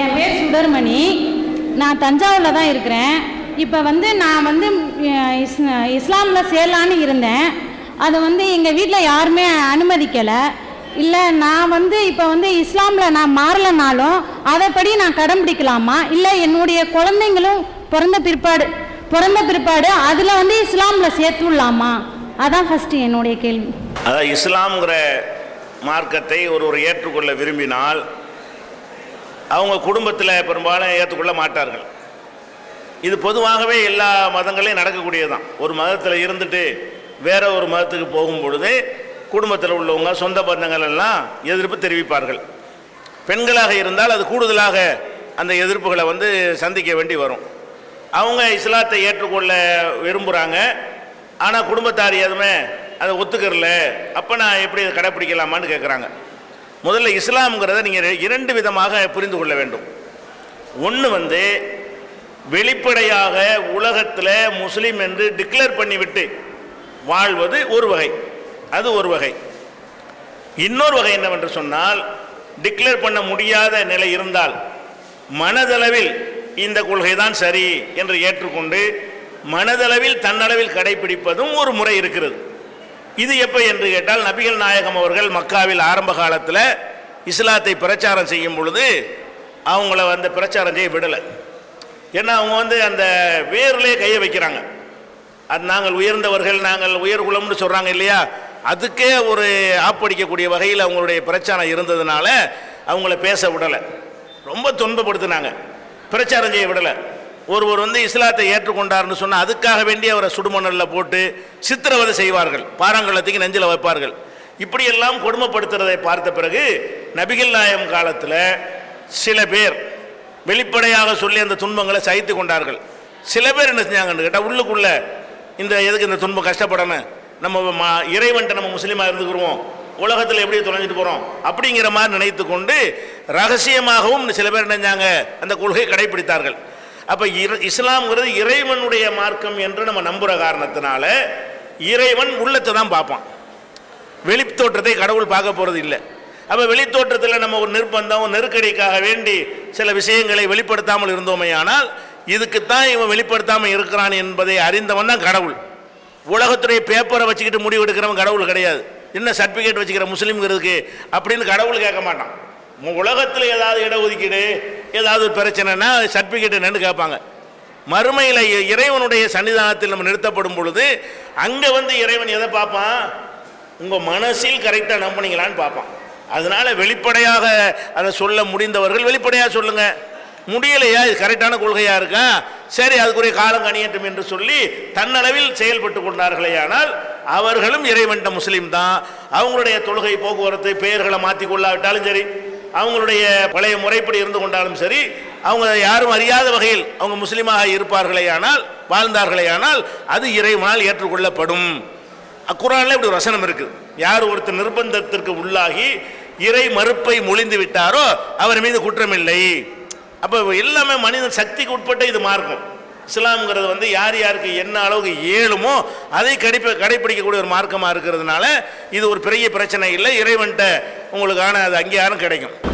என் பேர் சுடர்மணி. நான் தஞ்சாவூரில் தான் இருக்கிறேன். இப்போ நான் இஸ்லாமில் சேரலான்னு இருந்தேன். அதை எங்கள் வீட்டில் யாருமே அனுமதிக்கலை. இல்லை நான் இப்போ இஸ்லாமில் நான் மாறலைனாலும் அதைப்படி நான் கடைப்பிடிக்கலாமா, இல்லை என்னுடைய குழந்தைங்களும் பிறந்த பிற்பாடு அதில் இஸ்லாமில் சேர்த்து விடலாமா? அதான் ஃபஸ்ட்டு என்னுடைய கேள்வி. அதான் இஸ்லாம்ங்கிற மார்க்கத்தை ஒருவர் ஏற்றுக்கொள்ள விரும்பினால் அவங்க குடும்பத்தில் பெரும்பாலும் ஏற்றுக்கொள்ள மாட்டார்கள். இது பொதுவாகவே எல்லா மதங்களையும் நடக்கக்கூடியதுதான். ஒரு மதத்தில் இருந்துட்டு வேற ஒரு மதத்துக்கு போகும் பொழுது குடும்பத்தில் உள்ளவங்க சொந்த பந்தங்கள் எல்லாம் எதிர்ப்பு தெரிவிப்பார்கள். பெண்களாக இருந்தால் அது கூடுதலாக அந்த எதிர்ப்புகளை சந்திக்க வேண்டி வரும். அவங்க இஸ்லாத்தை ஏற்றுக்கொள்ள விரும்புகிறாங்க, ஆனால் குடும்பத்தார் எதுவுமே அதை ஒத்துக்கிறல. அப்போ நான் எப்படி அதை கடைப்பிடிக்கலாமான்னு கேட்குறாங்க. முதல்ல இஸ்லாம்ங்கிறத நீங்கள் இரண்டு விதமாக புரிந்து கொள்ள வேண்டும். ஒன்று வெளிப்படையாக உலகத்தில் முஸ்லீம் என்று டிக்ளேர் பண்ணிவிட்டு வாழ்வது ஒரு வகை, அது ஒரு வகை. இன்னொரு வகை என்னவென்று சொன்னால், டிக்ளேர் பண்ண முடியாத நிலை இருந்தால் மனதளவில் இந்த கொள்கை தான் சரி என்று ஏற்றுக்கொண்டு மனதளவில் தன்னளவில் கடைபிடிப்பதும் ஒரு முறை இருக்கிறது. இது எப்போ என்று கேட்டால், நபிகள் நாயகம் அவர்கள் மக்காவில் ஆரம்ப காலத்தில் இஸ்லாத்தை பிரச்சாரம் செய்யும் பொழுது அவங்கள பிரச்சாரம் செய்ய விடலை. ஏன்னா அவங்க அந்த வேர்லேயே கையை வைக்கிறாங்க. அது நாங்கள் உயர்ந்தவர்கள், நாங்கள் உயர்குலம்னு சொல்கிறாங்க இல்லையா, அதுக்கே ஒரு ஆப்படிக்கக்கூடிய வகையில் அவங்களுடைய பிரச்சாரம் இருந்ததுனால அவங்கள பேச விடலை, ரொம்ப துன்பப்படுத்தினாங்க, பிரச்சாரம் செய்ய விடலை. ஒருவர் இஸ்லாத்தை ஏற்றுக்கொண்டார்னு சொன்னால் அதுக்காக வேண்டி அவரை சுடுமணலில் போட்டு சித்திரவதை செய்வார்கள், பாறாங்கல்லத்துக்கு நெஞ்சில் வைப்பார்கள். இப்படியெல்லாம் கொடுமைப்படுத்துறதை பார்த்த பிறகு நபிகள் நாயகம் காலத்தில் சில பேர் வெளிப்படையாக சொல்லி அந்த துன்பங்களை சகித்து கொண்டார்கள். சில பேர் என்ன செஞ்சாங்கன்னு கேட்டால், உள்ளுக்குள்ள எதுக்கு இந்த துன்பம் கஷ்டப்படணும், நம்ம இறைவன்ட்ட நம்ம முஸ்லீமாக இருந்துக்கிறோம், உலகத்தில் எப்படி தொலைஞ்சிட்டு போகிறோம் அப்படிங்கிற மாதிரி நினைத்து கொண்டு ரகசியமாகவும் சில பேர் நினைஞ்சாங்க அந்த கொள்கையை கடைபிடித்தார்கள். அப்போ இஸ்லாம்ங்கிறது இறைவனுடைய மார்க்கம் என்று நம்ம நம்புகிற காரணத்தினால இறைவன் உள்ளத்தை தான் பார்ப்பான், வெளித்தோற்றத்தை கடவுள் பார்க்க போகிறது இல்லை. அப்போ வெளித்தோற்றத்தில் நம்ம ஒரு நிர்பந்தம் நெருக்கடிக்காக வேண்டி சில விஷயங்களை வெளிப்படுத்தாமல் இருந்தோமே, ஆனால் இதுக்குத்தான் இவன் வெளிப்படுத்தாமல் இருக்கிறான் என்பதை அறிந்தவன் தான் கடவுள். உலகத்துடைய பேப்பரை வச்சுக்கிட்டு முடிவு எடுக்கிறவன் கடவுள் கிடையாது. என்ன சர்டிஃபிகேட் வச்சுக்கிற முஸ்லீம்ங்கிறதுக்கு அப்படின்னு கடவுள் கேட்க மாட்டான். உலகத்தில் ஏதாவது இடஒதுக்கீடு ஏதாவது பிரச்சனைனா சர்டிஃபிகேட் என்னன்னு கேட்பாங்க. மறுமையில் இறைவனுடைய சன்னிதானத்தில் நம்ம நிறுத்தப்படும் பொழுது அங்கே இறைவன் எதை பார்ப்பான், உங்கள் மனசில் கரெக்டாக நம்பினீங்களான்னு பார்ப்பான். அதனால வெளிப்படையாக அதை சொல்ல முடிந்தவர்கள் வெளிப்படையாக சொல்லுங்க, முடியலையா இது கரெக்டான கொள்கையாக இருக்கா, சரி அதுக்குரிய காலம் கணியட்டும் என்று சொல்லி தன்னளவில் செயல்பட்டு கொண்டார்களே, ஆனால் அவர்களும் இறைவன்ட்ட முஸ்லீம் தான். அவங்களுடைய தொழுகை போக்குவரத்து பெயர்களை மாற்றி கொள்ளாவிட்டாலும் சரி, அவங்களுடைய பழைய முறைப்படி இருந்து கொண்டாலும் சரி, அவங்க யாரும் அறியாத வகையில் அவங்க முஸ்லீமாக இருப்பார்களே ஆனால் வாழ்ந்தார்களே ஆனால் அது இறைவனால் ஏற்றுக்கொள்ளப்படும். குர்ஆன்ல இப்படி ஒரு வசனம் இருக்குது, யார் ஒருத்தர் நிர்பந்தத்திற்கு உள்ளாகி இறை மறுப்பை மொழிந்து விட்டாரோ அவர் மீது குற்றமில்லை. அப்போ எல்லாமே மனிதன் சக்திக்கு உட்பட்ட இது மார்க்கம். இஸ்லாம்ங்கிறது யார் யாருக்கு என்ன அளவுக்கு ஏழுமோ அதை கடைப்பிடிக்கக்கூடிய ஒரு மார்க்கமாக இருக்கிறதுனால இது ஒரு பெரிய பிரச்சனை இல்லை. இறைவன்ட்ட உங்களுக்கான அது அங்கீகாரம் கிடைக்கும்.